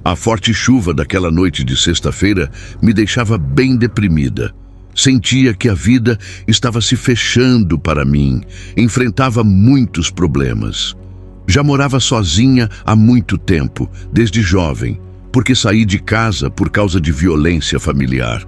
A forte chuva daquela noite de sexta-feira me deixava bem deprimida. Sentia que a vida estava se fechando para mim. Enfrentava muitos problemas. Já morava sozinha há muito tempo, desde jovem, porque saí de casa por causa de violência familiar.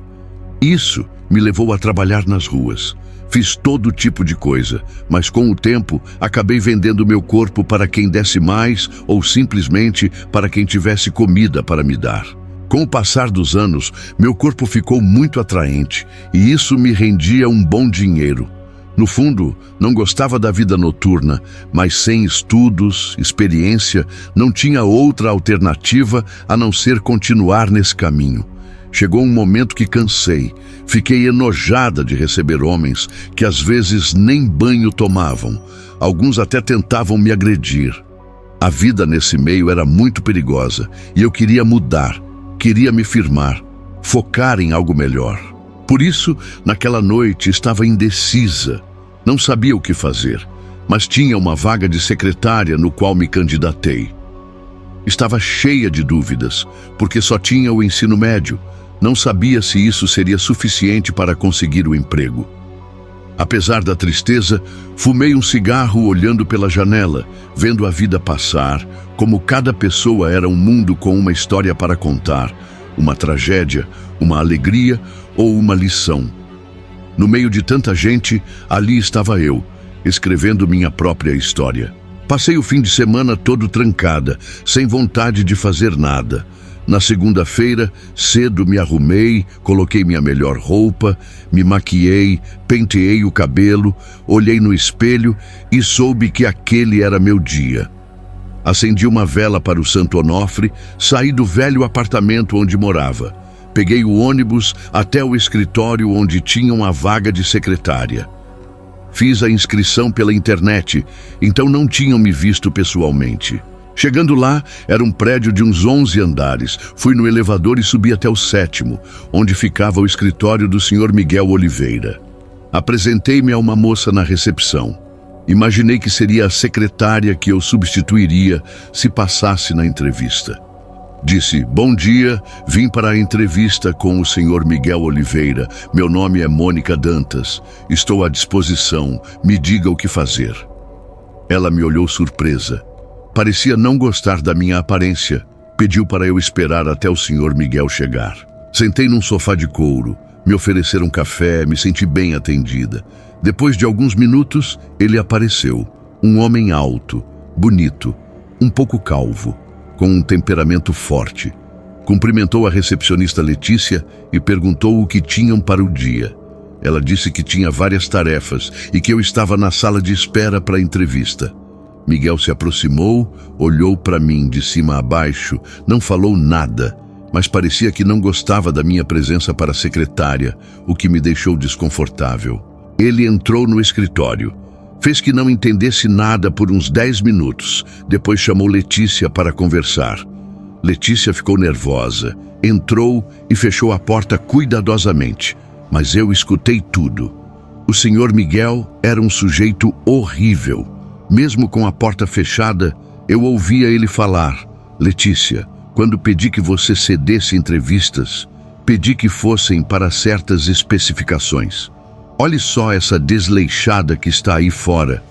Isso me levou a trabalhar nas ruas. Fiz todo tipo de coisa, mas com o tempo acabei vendendo meu corpo para quem desse mais ou simplesmente para quem tivesse comida para me dar. Com o passar dos anos, meu corpo ficou muito atraente e isso me rendia um bom dinheiro. No fundo, não gostava da vida noturna, mas sem estudos, experiência, não tinha outra alternativa a não ser continuar nesse caminho. Chegou um momento que cansei. Fiquei enojada de receber homens que às vezes nem banho tomavam. Alguns até tentavam me agredir. A vida nesse meio era muito perigosa e eu queria mudar, queria me firmar, focar em algo melhor. Por isso, naquela noite estava indecisa. Não sabia o que fazer, mas tinha uma vaga de secretária no qual me candidatei. Estava cheia de dúvidas, porque só tinha o ensino médio. Não sabia se isso seria suficiente para conseguir o emprego. Apesar da tristeza, fumei um cigarro olhando pela janela, vendo a vida passar, como cada pessoa era um mundo com uma história para contar, uma tragédia, uma alegria ou uma lição. No meio de tanta gente, ali estava eu, escrevendo minha própria história. Passei o fim de semana todo trancada, sem vontade de fazer nada. Na segunda-feira, cedo me arrumei, coloquei minha melhor roupa, me maquiei, penteei o cabelo, olhei no espelho e soube que aquele era meu dia. Acendi uma vela para o Santo Onofre, saí do velho apartamento onde morava. Peguei o ônibus até o escritório onde tinham a vaga de secretária. Fiz a inscrição pela internet, então não tinham me visto pessoalmente. Chegando lá, era um prédio de uns 11 andares. Fui no elevador e subi até o 7º, onde ficava o escritório do Sr. Miguel Oliveira. Apresentei-me a uma moça na recepção. Imaginei que seria a secretária que eu substituiria se passasse na entrevista. Disse: "Bom dia, vim para a entrevista com o Sr. Miguel Oliveira. Meu nome é Mônica Dantas. Estou à disposição. Me diga o que fazer." Ela me olhou surpresa. Parecia não gostar da minha aparência. Pediu para eu esperar até o Sr. Miguel chegar. Sentei num sofá de couro. Me ofereceram café, me senti bem atendida. Depois de alguns minutos, ele apareceu. Um homem alto, bonito, um pouco calvo, com um temperamento forte. Cumprimentou a recepcionista Letícia e perguntou o que tinham para o dia. Ela disse que tinha várias tarefas e que eu estava na sala de espera para a entrevista. Miguel se aproximou, olhou para mim de cima a baixo, não falou nada, mas parecia que não gostava da minha presença para a secretária, o que me deixou desconfortável. Ele entrou no escritório. Fez que não entendesse nada por uns 10 minutos. Depois chamou Letícia para conversar. Letícia ficou nervosa, entrou e fechou a porta cuidadosamente, mas eu escutei tudo. O Sr. Miguel era um sujeito horrível. Mesmo com a porta fechada, eu ouvia ele falar: "Letícia, quando pedi que você cedesse entrevistas, pedi que fossem para certas especificações. Olhe só essa desleixada que está aí fora.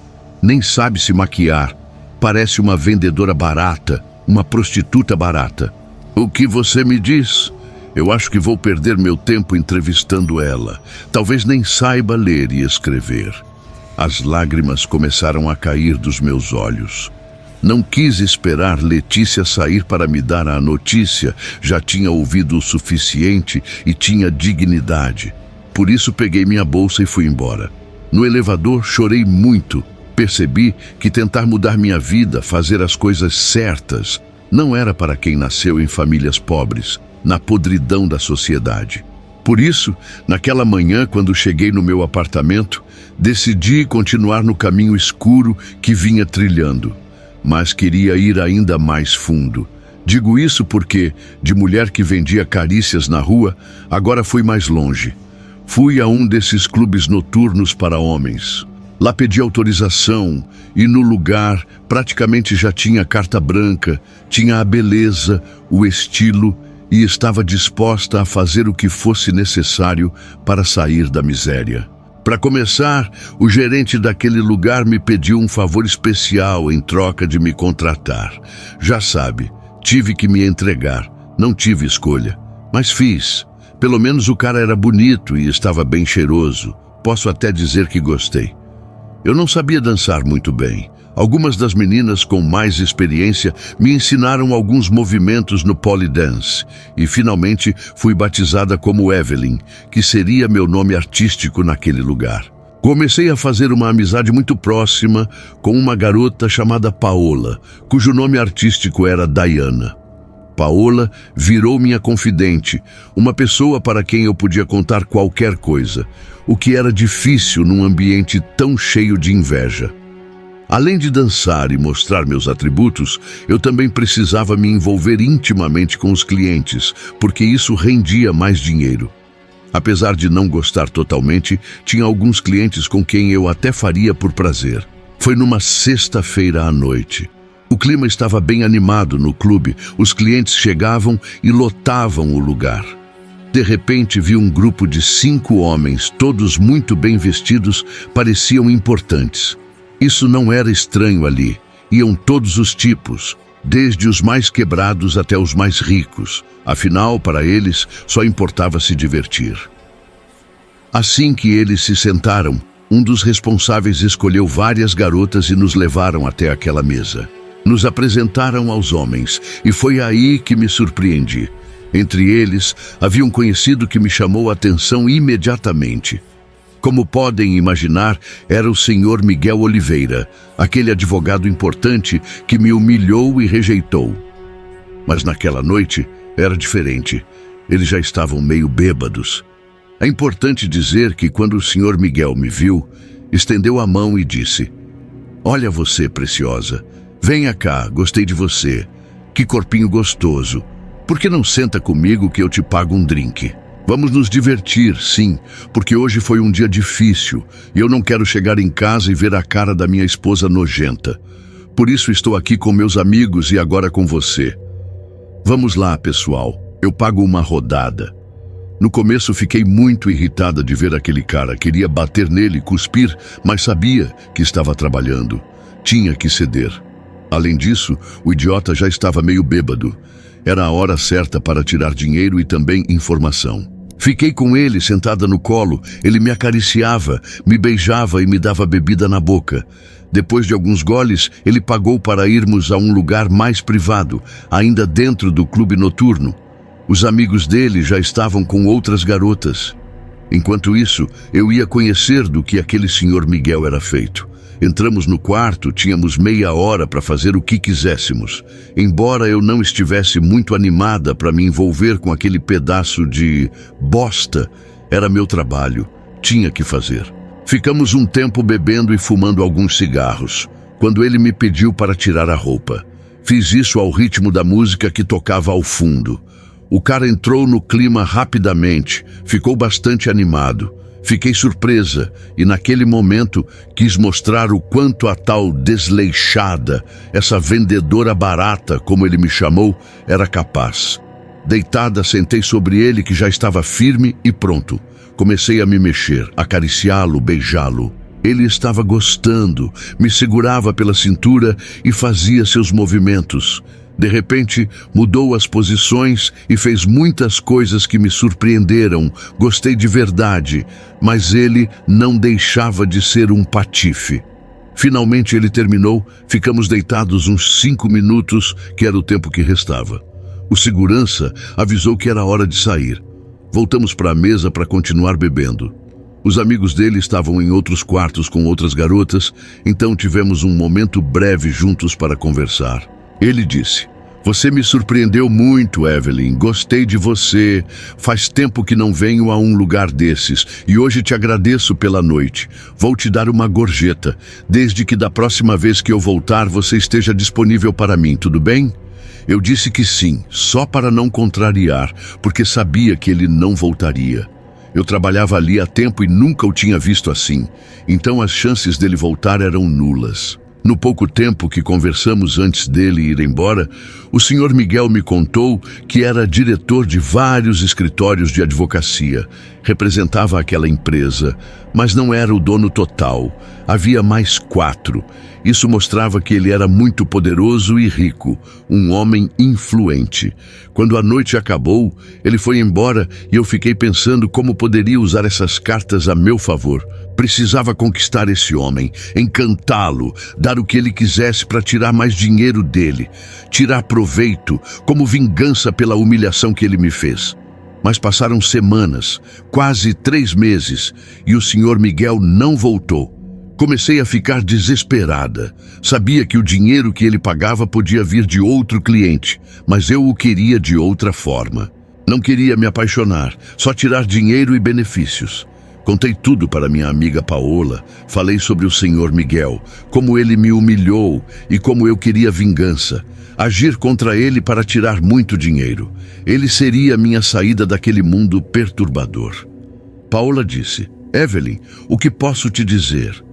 Nem sabe se maquiar. Parece uma vendedora barata, uma prostituta barata." "O que você me diz? Eu acho que vou perder meu tempo entrevistando ela. Talvez nem saiba ler e escrever." As lágrimas começaram a cair dos meus olhos. Não quis esperar Letícia sair para me dar a notícia. Já tinha ouvido o suficiente e tinha dignidade. Por isso peguei minha bolsa e fui embora. No elevador chorei muito. Percebi que tentar mudar minha vida, fazer as coisas certas, não era para quem nasceu em famílias pobres, na podridão da sociedade. Por isso, naquela manhã, quando cheguei no meu apartamento, decidi continuar no caminho escuro que vinha trilhando, mas queria ir ainda mais fundo. Digo isso porque, de mulher que vendia carícias na rua, agora fui mais longe. Fui a um desses clubes noturnos para homens. Lá pedi autorização e no lugar praticamente já tinha carta branca, tinha a beleza, o estilo e estava disposta a fazer o que fosse necessário para sair da miséria. Para começar, o gerente daquele lugar me pediu um favor especial em troca de me contratar. Já sabe, tive que me entregar, não tive escolha, mas fiz. Pelo menos o cara era bonito e estava bem cheiroso. Posso até dizer que gostei. Eu não sabia dançar muito bem. Algumas das meninas com mais experiência me ensinaram alguns movimentos no pole dance e finalmente fui batizada como Evelyn, que seria meu nome artístico naquele lugar. Comecei a fazer uma amizade muito próxima com uma garota chamada Paola, cujo nome artístico era Diana. Paola virou minha confidente, uma pessoa para quem eu podia contar qualquer coisa, o que era difícil num ambiente tão cheio de inveja. Além de dançar e mostrar meus atributos, eu também precisava me envolver intimamente com os clientes, porque isso rendia mais dinheiro. Apesar de não gostar totalmente, tinha alguns clientes com quem eu até faria por prazer. Foi numa sexta-feira à noite. O clima estava bem animado no clube, os clientes chegavam e lotavam o lugar. De repente vi um grupo de 5 homens, todos muito bem vestidos, pareciam importantes. Isso não era estranho ali, iam todos os tipos, desde os mais quebrados até os mais ricos. Afinal, para eles, só importava se divertir. Assim que eles se sentaram, um dos responsáveis escolheu várias garotas e nos levaram até aquela mesa. Nos apresentaram aos homens, e foi aí que me surpreendi. Entre eles, havia um conhecido que me chamou a atenção imediatamente. Como podem imaginar, era o senhor Miguel Oliveira, aquele advogado importante que me humilhou e rejeitou. Mas naquela noite era diferente. Eles já estavam meio bêbados. É importante dizer que quando o senhor Miguel me viu, estendeu a mão e disse: "Olha você, preciosa. Venha cá, gostei de você. Que corpinho gostoso. Por que não senta comigo que eu te pago um drink? Vamos nos divertir, sim, porque hoje foi um dia difícil e eu não quero chegar em casa e ver a cara da minha esposa nojenta. Por isso estou aqui com meus amigos e agora com você. Vamos lá, pessoal, eu pago uma rodada." No começo fiquei muito irritada de ver aquele cara. Queria bater nele, cuspir, mas sabia que estava trabalhando. Tinha que ceder. Além disso, o idiota já estava meio bêbado. Era a hora certa para tirar dinheiro e também informação. Fiquei com ele sentada no colo, ele me acariciava, me beijava e me dava bebida na boca. Depois de alguns goles, ele pagou para irmos a um lugar mais privado, ainda dentro do clube noturno. Os amigos dele já estavam com outras garotas. Enquanto isso, eu ia conhecer do que aquele senhor Miguel era feito. Entramos no quarto, tínhamos meia hora para fazer o que quiséssemos. Embora eu não estivesse muito animada para me envolver com aquele pedaço de bosta, era meu trabalho, tinha que fazer. Ficamos um tempo bebendo e fumando alguns cigarros, quando ele me pediu para tirar a roupa. Fiz isso ao ritmo da música que tocava ao fundo. O cara entrou no clima rapidamente, ficou bastante animado. Fiquei surpresa e naquele momento quis mostrar o quanto a tal desleixada, essa vendedora barata, como ele me chamou, era capaz. Deitada, sentei sobre ele que já estava firme e pronto. Comecei a me mexer, acariciá-lo, beijá-lo. Ele estava gostando, me segurava pela cintura e fazia seus movimentos. De repente, mudou as posições e fez muitas coisas que me surpreenderam. Gostei de verdade, mas ele não deixava de ser um patife. Finalmente ele terminou, ficamos deitados uns 5 minutos, que era o tempo que restava. O segurança avisou que era hora de sair. Voltamos para a mesa para continuar bebendo. Os amigos dele estavam em outros quartos com outras garotas, então tivemos um momento breve juntos para conversar. Ele disse: "Você me surpreendeu muito, Evelyn. Gostei de você. Faz tempo que não venho a um lugar desses e hoje te agradeço pela noite. Vou te dar uma gorjeta, desde que da próxima vez que eu voltar você esteja disponível para mim, tudo bem?" Eu disse que sim, só para não contrariar, porque sabia que ele não voltaria. Eu trabalhava ali há tempo e nunca o tinha visto assim, então as chances dele voltar eram nulas. No pouco tempo que conversamos antes dele ir embora, o Sr. Miguel me contou que era diretor de vários escritórios de advocacia. Representava aquela empresa, mas não era o dono total. Havia mais 4. Isso mostrava que ele era muito poderoso e rico, um homem influente. Quando a noite acabou, ele foi embora e eu fiquei pensando como poderia usar essas cartas a meu favor. Precisava conquistar esse homem, encantá-lo, dar o que ele quisesse para tirar mais dinheiro dele, tirar proveito, como vingança pela humilhação que ele me fez. Mas passaram semanas, quase 3 meses, e o Sr. Miguel não voltou. Comecei a ficar desesperada. Sabia que o dinheiro que ele pagava podia vir de outro cliente, mas eu o queria de outra forma. Não queria me apaixonar, só tirar dinheiro e benefícios. Contei tudo para minha amiga Paola, falei sobre o Sr. Miguel, como ele me humilhou e como eu queria vingança, agir contra ele para tirar muito dinheiro. Ele seria minha saída daquele mundo perturbador. Paola disse: Evelyn, o que posso te dizer?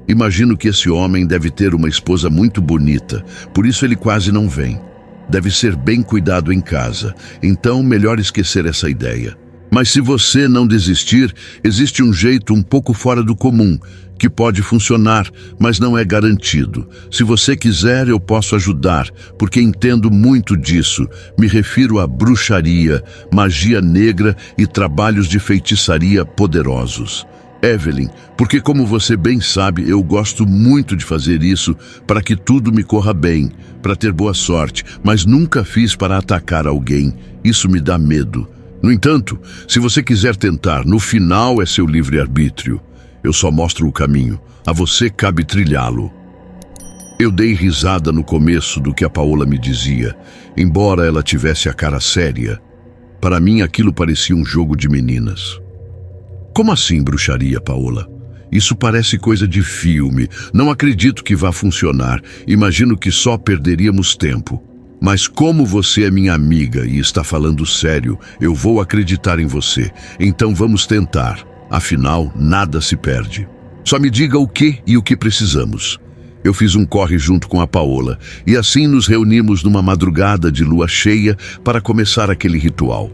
Imagino que esse homem deve ter uma esposa muito bonita, por isso ele quase não vem. Deve ser bem cuidado em casa, então melhor esquecer essa ideia. Mas se você não desistir, existe um jeito um pouco fora do comum, que pode funcionar, mas não é garantido. Se você quiser, eu posso ajudar, porque entendo muito disso. Me refiro a bruxaria, magia negra e trabalhos de feitiçaria poderosos. Evelyn, porque como você bem sabe, eu gosto muito de fazer isso para que tudo me corra bem, para ter boa sorte, mas nunca fiz para atacar alguém. Isso me dá medo. No entanto, se você quiser tentar, no final é seu livre-arbítrio. Eu só mostro o caminho. A você cabe trilhá-lo. Eu dei risada no começo do que a Paola me dizia, embora ela tivesse a cara séria. Para mim, aquilo parecia um jogo de meninas. Como assim bruxaria, Paola? Isso parece coisa de filme. Não acredito que vá funcionar. Imagino que só perderíamos tempo. Mas como você é minha amiga e está falando sério, eu vou acreditar em você. Então vamos tentar. Afinal, nada se perde. Só me diga o que e o que precisamos. Eu fiz um corre junto com a Paola e assim nos reunimos numa madrugada de lua cheia para começar aquele ritual.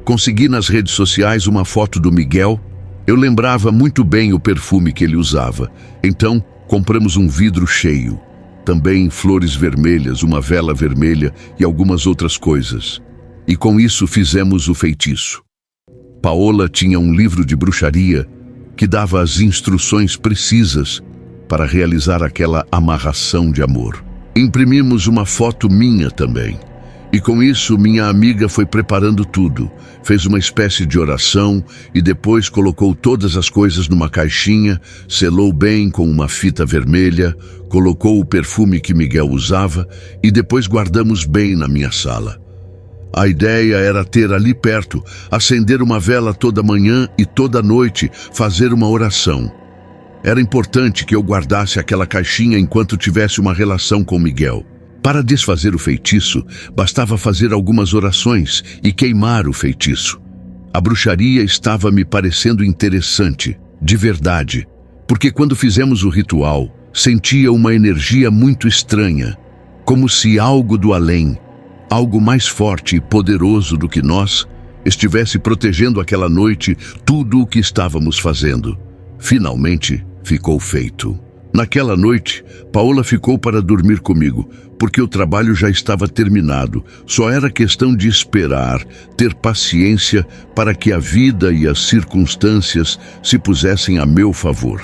Consegui nas redes sociais uma foto do Miguel. Eu lembrava muito bem o perfume que ele usava. Então, compramos um vidro cheio. Também flores vermelhas, uma vela vermelha e algumas outras coisas. E com isso fizemos o feitiço. Paola tinha um livro de bruxaria que dava as instruções precisas para realizar aquela amarração de amor. Imprimimos uma foto minha também. E com isso minha amiga foi preparando tudo. Fez uma espécie de oração e depois colocou todas as coisas numa caixinha, selou bem com uma fita vermelha, colocou o perfume que Miguel usava e depois guardamos bem na minha sala. A ideia era ter ali perto, acender uma vela toda manhã e toda noite, fazer uma oração. Era importante que eu guardasse aquela caixinha enquanto tivesse uma relação com Miguel. Para desfazer o feitiço, bastava fazer algumas orações e queimar o feitiço. A bruxaria estava me parecendo interessante, de verdade, porque quando fizemos o ritual, sentia uma energia muito estranha, como se algo do além, algo mais forte e poderoso do que nós, estivesse protegendo aquela noite tudo o que estávamos fazendo. Finalmente, ficou feito. Naquela noite, Paola ficou para dormir comigo, porque o trabalho já estava terminado. Só era questão de esperar, ter paciência para que a vida e as circunstâncias se pusessem a meu favor.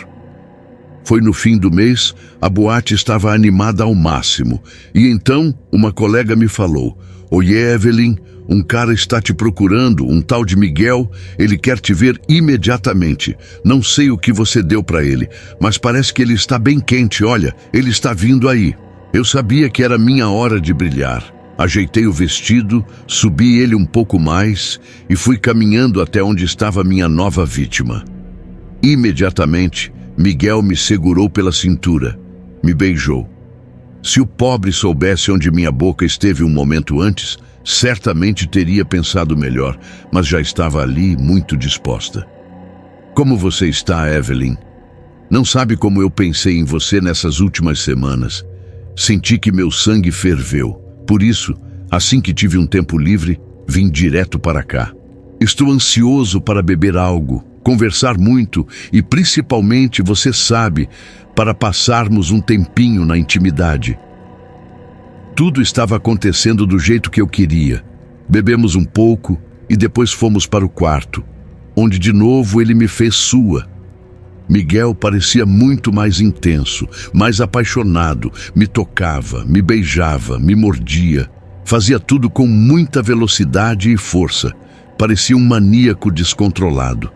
Foi no fim do mês, a boate estava animada ao máximo, e então uma colega me falou: "Oi, Evelyn, um cara está te procurando, um tal de Miguel, ele quer te ver imediatamente. Não sei o que você deu para ele, mas parece que ele está bem quente, olha, ele está vindo aí." Eu sabia que era minha hora de brilhar. Ajeitei o vestido, subi ele um pouco mais e fui caminhando até onde estava minha nova vítima. Imediatamente, Miguel me segurou pela cintura, me beijou. Se o pobre soubesse onde minha boca esteve um momento antes, certamente teria pensado melhor, mas já estava ali muito disposta. Como você está, Evelyn? Não sabe como eu pensei em você nessas últimas semanas. Senti que meu sangue ferveu. Por isso, assim que tive um tempo livre, vim direto para cá. Estou ansioso para beber algo, conversar muito e, principalmente, você sabe, para passarmos um tempinho na intimidade. Tudo estava acontecendo do jeito que eu queria. Bebemos um pouco e depois fomos para o quarto, onde de novo ele me fez sua. Miguel parecia muito mais intenso, mais apaixonado, me tocava, me beijava, me mordia. Fazia tudo com muita velocidade e força. Parecia um maníaco descontrolado.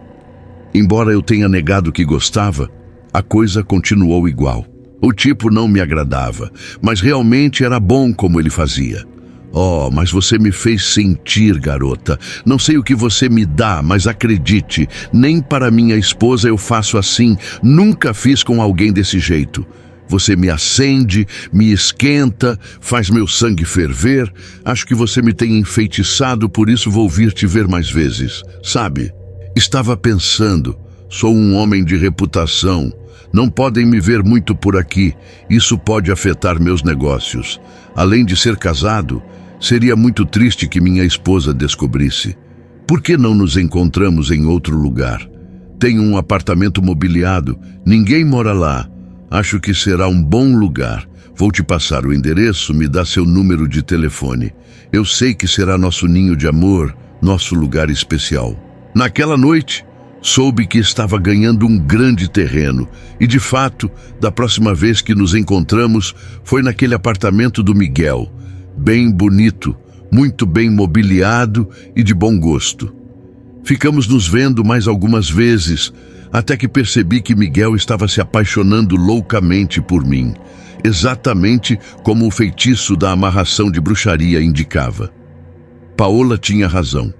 Embora eu tenha negado que gostava, a coisa continuou igual. O tipo não me agradava, mas realmente era bom como ele fazia. Oh, mas você me fez sentir, garota. Não sei o que você me dá, mas acredite, nem para minha esposa eu faço assim. Nunca fiz com alguém desse jeito. Você me acende, me esquenta, faz meu sangue ferver. Acho que você me tem enfeitiçado, por isso vou vir te ver mais vezes. Sabe? Estava pensando, sou um homem de reputação. Não podem me ver muito por aqui. Isso pode afetar meus negócios. Além de ser casado, seria muito triste que minha esposa descobrisse. Por que não nos encontramos em outro lugar? Tenho um apartamento mobiliado, ninguém mora lá. Acho que será um bom lugar. Vou te passar o endereço, me dá seu número de telefone. Eu sei que será nosso ninho de amor, nosso lugar especial. Naquela noite, soube que estava ganhando um grande terreno e, de fato, da próxima vez que nos encontramos, foi naquele apartamento do Miguel. Bem bonito, muito bem mobiliado e de bom gosto. Ficamos nos vendo mais algumas vezes, até que percebi que Miguel estava se apaixonando loucamente por mim, exatamente como o feitiço da amarração de bruxaria indicava. Paola tinha razão.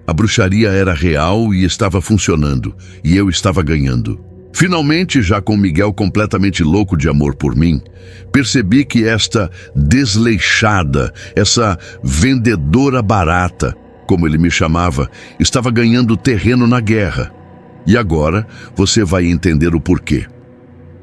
A bruxaria era real e estava funcionando, e eu estava ganhando. Finalmente, já com Miguel completamente louco de amor por mim, percebi que esta desleixada, essa vendedora barata, como ele me chamava, estava ganhando terreno na guerra. E agora você vai entender o porquê.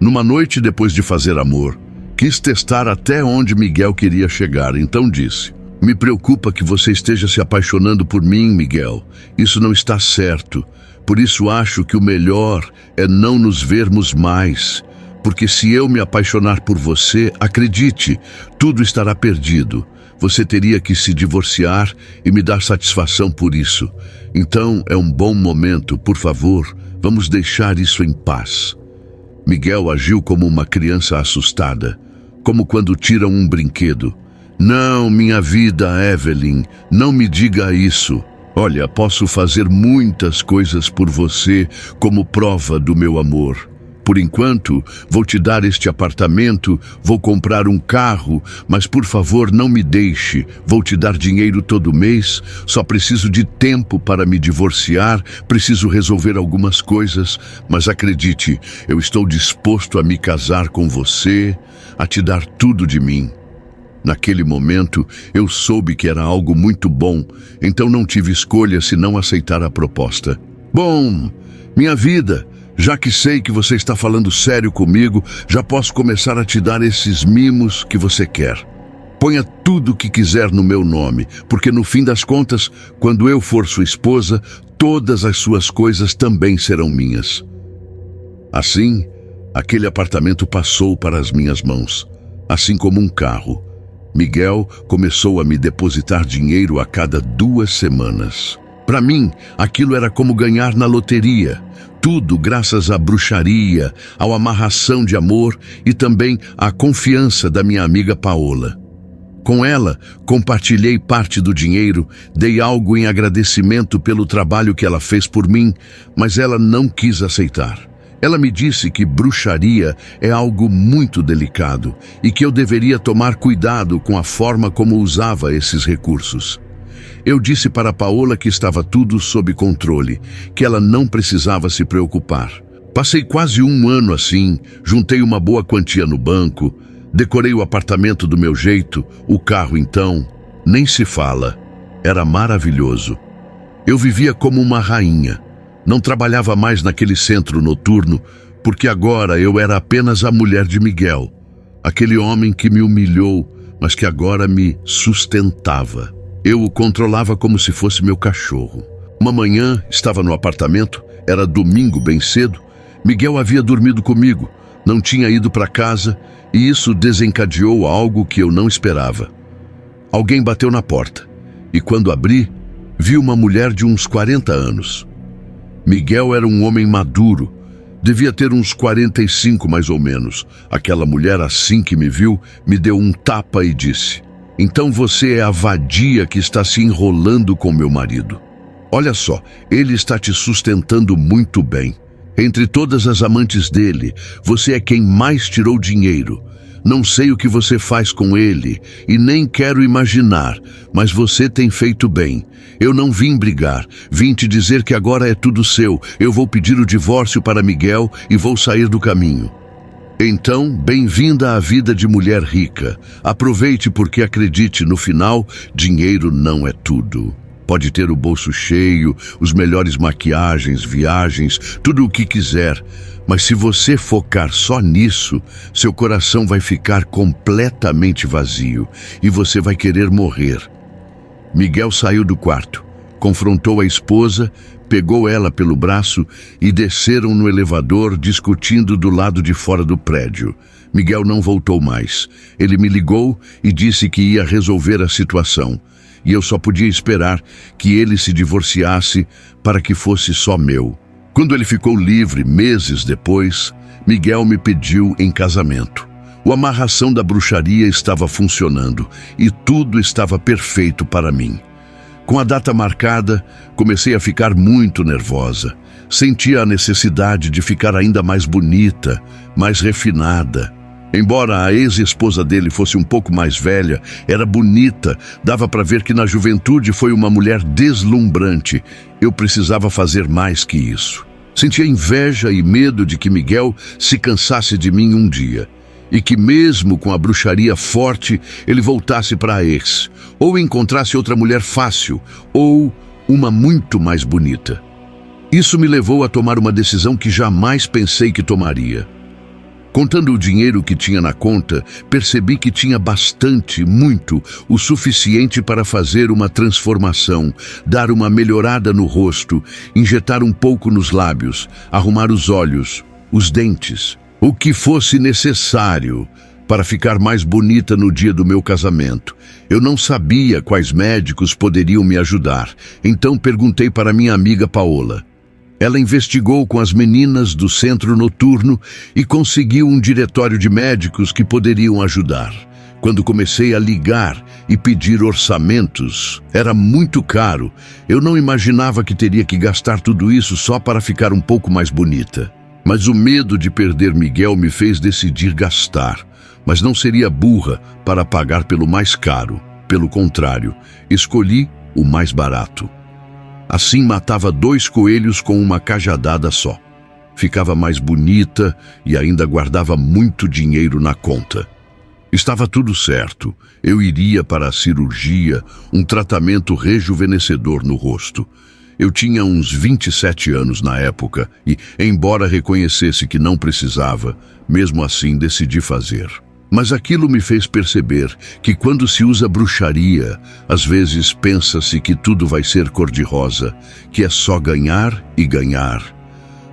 Numa noite depois de fazer amor, quis testar até onde Miguel queria chegar, então disse: "Me preocupa que você esteja se apaixonando por mim, Miguel. Isso não está certo. Por isso acho que o melhor é não nos vermos mais. Porque se eu me apaixonar por você, acredite, tudo estará perdido. Você teria que se divorciar e me dar satisfação por isso. Então é um bom momento, por favor, vamos deixar isso em paz." Miguel agiu como uma criança assustada, como quando tiram um brinquedo. "Não, minha vida, Evelyn, não me diga isso. Olha, posso fazer muitas coisas por você como prova do meu amor. Por enquanto, vou te dar este apartamento, vou comprar um carro, mas por favor não me deixe. Vou te dar dinheiro todo mês, só preciso de tempo para me divorciar, preciso resolver algumas coisas, mas acredite, eu estou disposto a me casar com você, a te dar tudo de mim." Naquele momento, eu soube que era algo muito bom, então não tive escolha senão aceitar a proposta. "Bom, minha vida, já que sei que você está falando sério comigo, já posso começar a te dar esses mimos que você quer. Ponha tudo o que quiser no meu nome, porque no fim das contas, quando eu for sua esposa, todas as suas coisas também serão minhas." Assim, aquele apartamento passou para as minhas mãos, assim como um carro. Miguel começou a me depositar dinheiro a cada 2 semanas. Para mim, aquilo era como ganhar na loteria. Tudo graças à bruxaria, à amarração de amor e também à confiança da minha amiga Paola. Com ela, compartilhei parte do dinheiro, dei algo em agradecimento pelo trabalho que ela fez por mim, mas ela não quis aceitar. Ela me disse que bruxaria é algo muito delicado e que eu deveria tomar cuidado com a forma como usava esses recursos. Eu disse para Paola que estava tudo sob controle, que ela não precisava se preocupar. Passei quase 1 ano assim, juntei uma boa quantia no banco, decorei o apartamento do meu jeito, o carro então, nem se fala, era maravilhoso. Eu vivia como uma rainha. Não trabalhava mais naquele centro noturno, porque agora eu era apenas a mulher de Miguel, aquele homem que me humilhou, mas que agora me sustentava. Eu o controlava como se fosse meu cachorro. Uma manhã, estava no apartamento, era domingo bem cedo. Miguel havia dormido comigo, não tinha ido para casa, e isso desencadeou algo que eu não esperava. Alguém bateu na porta, e quando abri, vi uma mulher de uns 40 anos. Miguel era um homem maduro, devia ter uns 45 mais ou menos. Aquela mulher, assim que me viu, me deu um tapa e disse: "Então você é a vadia que está se enrolando com meu marido. Olha só, ele está te sustentando muito bem. Entre todas as amantes dele, você é quem mais tirou dinheiro. Não sei o que você faz com ele e nem quero imaginar, mas você tem feito bem. Eu não vim brigar, vim te dizer que agora é tudo seu. Eu vou pedir o divórcio para Miguel e vou sair do caminho." Então, bem-vinda à vida de mulher rica. Aproveite porque, acredite, no final, dinheiro não é tudo. Pode ter o bolso cheio, os melhores maquiagens, viagens, tudo o que quiser. Mas se você focar só nisso, seu coração vai ficar completamente vazio e você vai querer morrer. Miguel saiu do quarto, confrontou a esposa, pegou ela pelo braço e desceram no elevador discutindo do lado de fora do prédio. Miguel não voltou mais. Ele me ligou e disse que ia resolver a situação. E eu só podia esperar que ele se divorciasse para que fosse só meu. Quando ele ficou livre, meses depois, Miguel me pediu em casamento. A amarração da bruxaria estava funcionando e tudo estava perfeito para mim. Com a data marcada, comecei a ficar muito nervosa. Sentia a necessidade de ficar ainda mais bonita, mais refinada. Embora a ex-esposa dele fosse um pouco mais velha, era bonita, dava para ver que na juventude foi uma mulher deslumbrante. Eu precisava fazer mais que isso. Sentia inveja e medo de que Miguel se cansasse de mim um dia, e que mesmo com a bruxaria forte, ele voltasse para a ex, ou encontrasse outra mulher fácil, ou uma muito mais bonita. Isso me levou a tomar uma decisão que jamais pensei que tomaria. Contando o dinheiro que tinha na conta, percebi que tinha bastante, muito, o suficiente para fazer uma transformação, dar uma melhorada no rosto, injetar um pouco nos lábios, arrumar os olhos, os dentes, o que fosse necessário para ficar mais bonita no dia do meu casamento. Eu não sabia quais médicos poderiam me ajudar, então perguntei para minha amiga Paola. Ela investigou com as meninas do centro noturno e conseguiu um diretório de médicos que poderiam ajudar. Quando comecei a ligar e pedir orçamentos, era muito caro. Eu não imaginava que teria que gastar tudo isso só para ficar um pouco mais bonita. Mas o medo de perder Miguel me fez decidir gastar. Mas não seria burra para pagar pelo mais caro. Pelo contrário, escolhi o mais barato. Assim matava 2 coelhos com uma cajadada só. Ficava mais bonita e ainda guardava muito dinheiro na conta. Estava tudo certo. Eu iria para a cirurgia, um tratamento rejuvenescedor no rosto. Eu tinha uns 27 anos na época e, embora reconhecesse que não precisava, mesmo assim decidi fazer. Mas aquilo me fez perceber que quando se usa bruxaria, às vezes pensa-se que tudo vai ser cor-de-rosa, que é só ganhar e ganhar.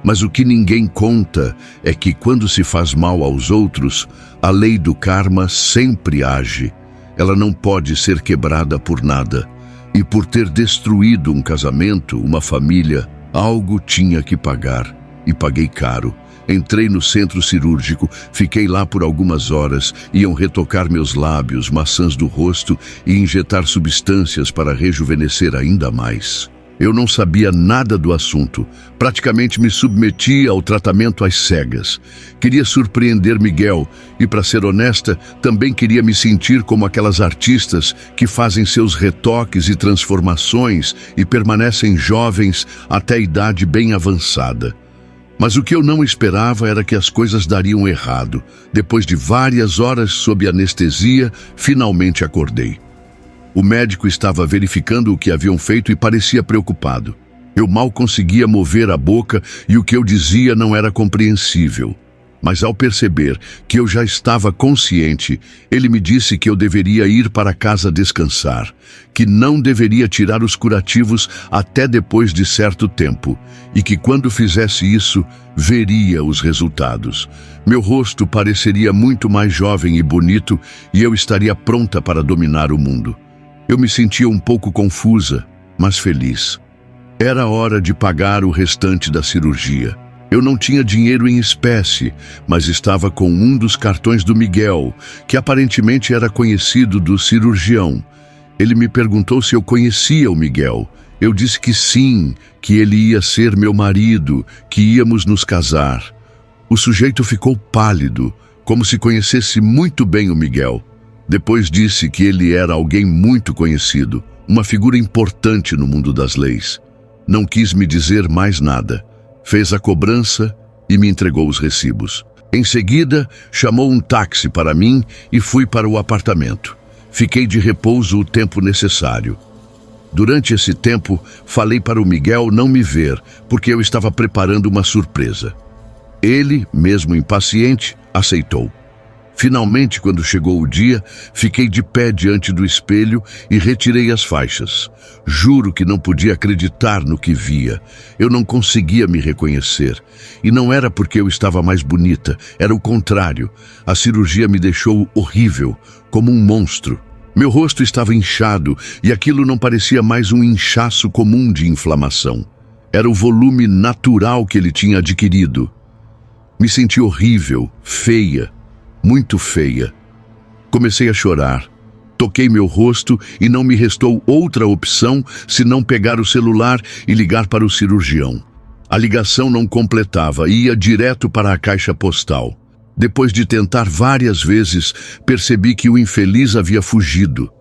Mas o que ninguém conta é que quando se faz mal aos outros, a lei do karma sempre age. Ela não pode ser quebrada por nada. E por ter destruído um casamento, uma família, algo tinha que pagar. E paguei caro. Entrei no centro cirúrgico, fiquei lá por algumas horas, iam retocar meus lábios, maçãs do rosto e injetar substâncias para rejuvenescer ainda mais. Eu não sabia nada do assunto, praticamente me submeti ao tratamento às cegas. Queria surpreender Miguel e, para ser honesta, também queria me sentir como aquelas artistas que fazem seus retoques e transformações e permanecem jovens até a idade bem avançada. Mas o que eu não esperava era que as coisas dariam errado. Depois de várias horas sob anestesia, finalmente acordei. O médico estava verificando o que haviam feito e parecia preocupado. Eu mal conseguia mover a boca e o que eu dizia não era compreensível. Mas ao perceber que eu já estava consciente, ele me disse que eu deveria ir para casa descansar, que não deveria tirar os curativos até depois de certo tempo, e que quando fizesse isso, veria os resultados. Meu rosto pareceria muito mais jovem e bonito e eu estaria pronta para dominar o mundo. Eu me sentia um pouco confusa, mas feliz. Era hora de pagar o restante da cirurgia. Eu não tinha dinheiro em espécie, mas estava com um dos cartões do Miguel, que aparentemente era conhecido do cirurgião. Ele me perguntou se eu conhecia o Miguel. Eu disse que sim, que ele ia ser meu marido, que íamos nos casar. O sujeito ficou pálido, como se conhecesse muito bem o Miguel. Depois disse que ele era alguém muito conhecido, uma figura importante no mundo das leis. Não quis me dizer mais nada. Fez a cobrança e me entregou os recibos. Em seguida, chamou um táxi para mim e fui para o apartamento. Fiquei de repouso o tempo necessário. Durante esse tempo, falei para o Miguel não me ver, porque eu estava preparando uma surpresa. Ele, mesmo impaciente, aceitou. Finalmente, quando chegou o dia, fiquei de pé diante do espelho e retirei as faixas. Juro que não podia acreditar no que via. Eu não conseguia me reconhecer. E não era porque eu estava mais bonita, era o contrário. A cirurgia me deixou horrível, como um monstro. Meu rosto estava inchado e aquilo não parecia mais um inchaço comum de inflamação. Era o volume natural que ele tinha adquirido. Me senti horrível, feia. Muito feia. Comecei a chorar. Toquei meu rosto e não me restou outra opção senão pegar o celular e ligar para o cirurgião. A ligação não completava e ia direto para a caixa postal. Depois de tentar várias vezes, percebi que o infeliz havia fugido.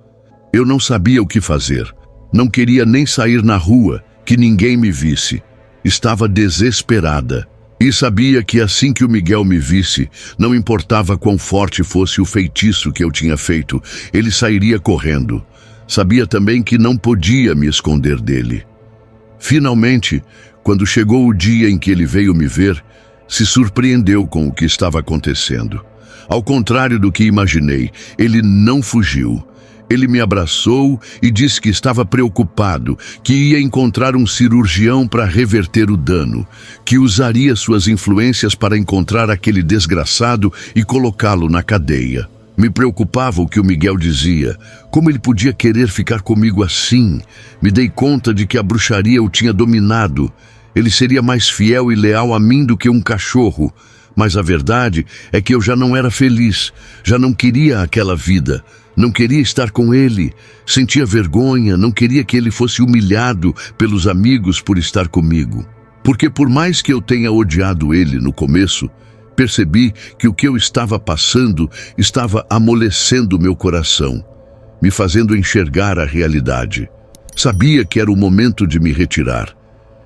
Eu não sabia o que fazer. Não queria nem sair na rua, que ninguém me visse. Estava desesperada. E sabia que assim que o Miguel me visse, não importava quão forte fosse o feitiço que eu tinha feito, ele sairia correndo. Sabia também que não podia me esconder dele. Finalmente, quando chegou o dia em que ele veio me ver, se surpreendeu com o que estava acontecendo. Ao contrário do que imaginei, ele não fugiu. Ele me abraçou e disse que estava preocupado, que ia encontrar um cirurgião para reverter o dano, que usaria suas influências para encontrar aquele desgraçado e colocá-lo na cadeia. Me preocupava o que o Miguel dizia. Como ele podia querer ficar comigo assim? Me dei conta de que a bruxaria o tinha dominado. Ele seria mais fiel e leal a mim do que um cachorro. Mas a verdade é que eu já não era feliz, já não queria aquela vida. Não queria estar com ele, sentia vergonha, não queria que ele fosse humilhado pelos amigos por estar comigo. Porque por mais que eu tenha odiado ele no começo, percebi que o que eu estava passando estava amolecendo meu coração, me fazendo enxergar a realidade. Sabia que era o momento de me retirar.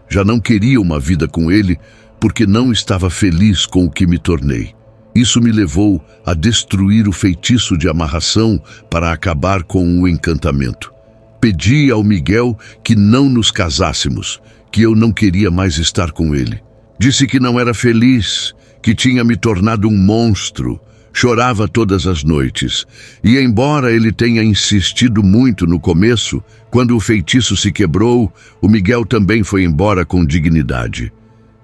Já não queria uma vida com ele porque não estava feliz com o que me tornei. Isso me levou a destruir o feitiço de amarração para acabar com o encantamento. Pedi ao Miguel que não nos casássemos, que eu não queria mais estar com ele. Disse que não era feliz, que tinha me tornado um monstro. Chorava todas as noites. E embora ele tenha insistido muito no começo, quando o feitiço se quebrou, o Miguel também foi embora com dignidade.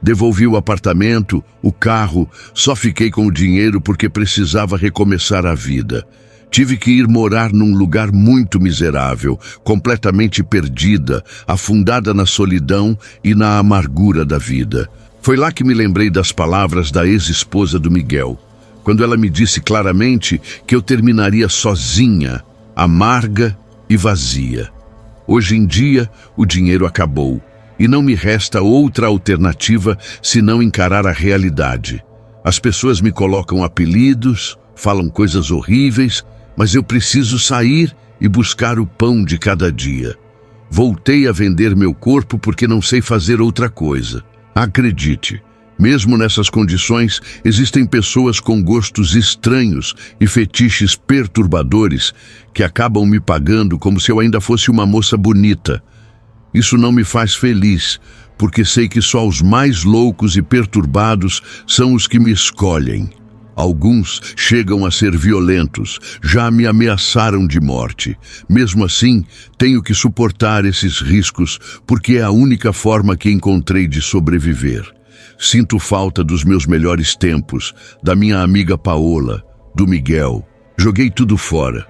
Devolvi o apartamento, o carro, só fiquei com o dinheiro porque precisava recomeçar a vida. Tive que ir morar num lugar muito miserável, completamente perdida, afundada na solidão e na amargura da vida. Foi lá que me lembrei das palavras da ex-esposa do Miguel, quando ela me disse claramente que eu terminaria sozinha, amarga e vazia. Hoje em dia, o dinheiro acabou. E não me resta outra alternativa senão encarar a realidade. As pessoas me colocam apelidos, falam coisas horríveis, mas eu preciso sair e buscar o pão de cada dia. Voltei a vender meu corpo porque não sei fazer outra coisa. Acredite, mesmo nessas condições, existem pessoas com gostos estranhos e fetiches perturbadores que acabam me pagando como se eu ainda fosse uma moça bonita. Isso não me faz feliz, porque sei que só os mais loucos e perturbados são os que me escolhem. Alguns chegam a ser violentos, já me ameaçaram de morte. Mesmo assim, tenho que suportar esses riscos, porque é a única forma que encontrei de sobreviver. Sinto falta dos meus melhores tempos, da minha amiga Paola, do Miguel. Joguei tudo fora.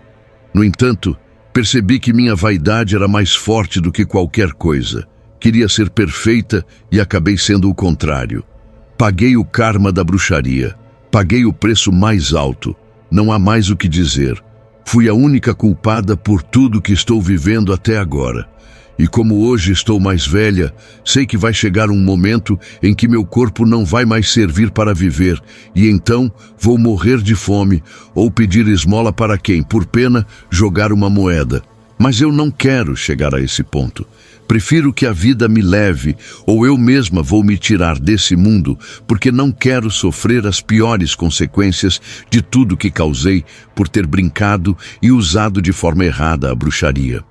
No entanto, percebi que minha vaidade era mais forte do que qualquer coisa. Queria ser perfeita e acabei sendo o contrário. Paguei o karma da bruxaria. Paguei o preço mais alto. Não há mais o que dizer. Fui a única culpada por tudo que estou vivendo até agora. E como hoje estou mais velha, sei que vai chegar um momento em que meu corpo não vai mais servir para viver, e então vou morrer de fome ou pedir esmola para quem, por pena, jogar uma moeda. Mas eu não quero chegar a esse ponto. Prefiro que a vida me leve, ou eu mesma vou me tirar desse mundo, porque não quero sofrer as piores consequências de tudo que causei por ter brincado e usado de forma errada a bruxaria.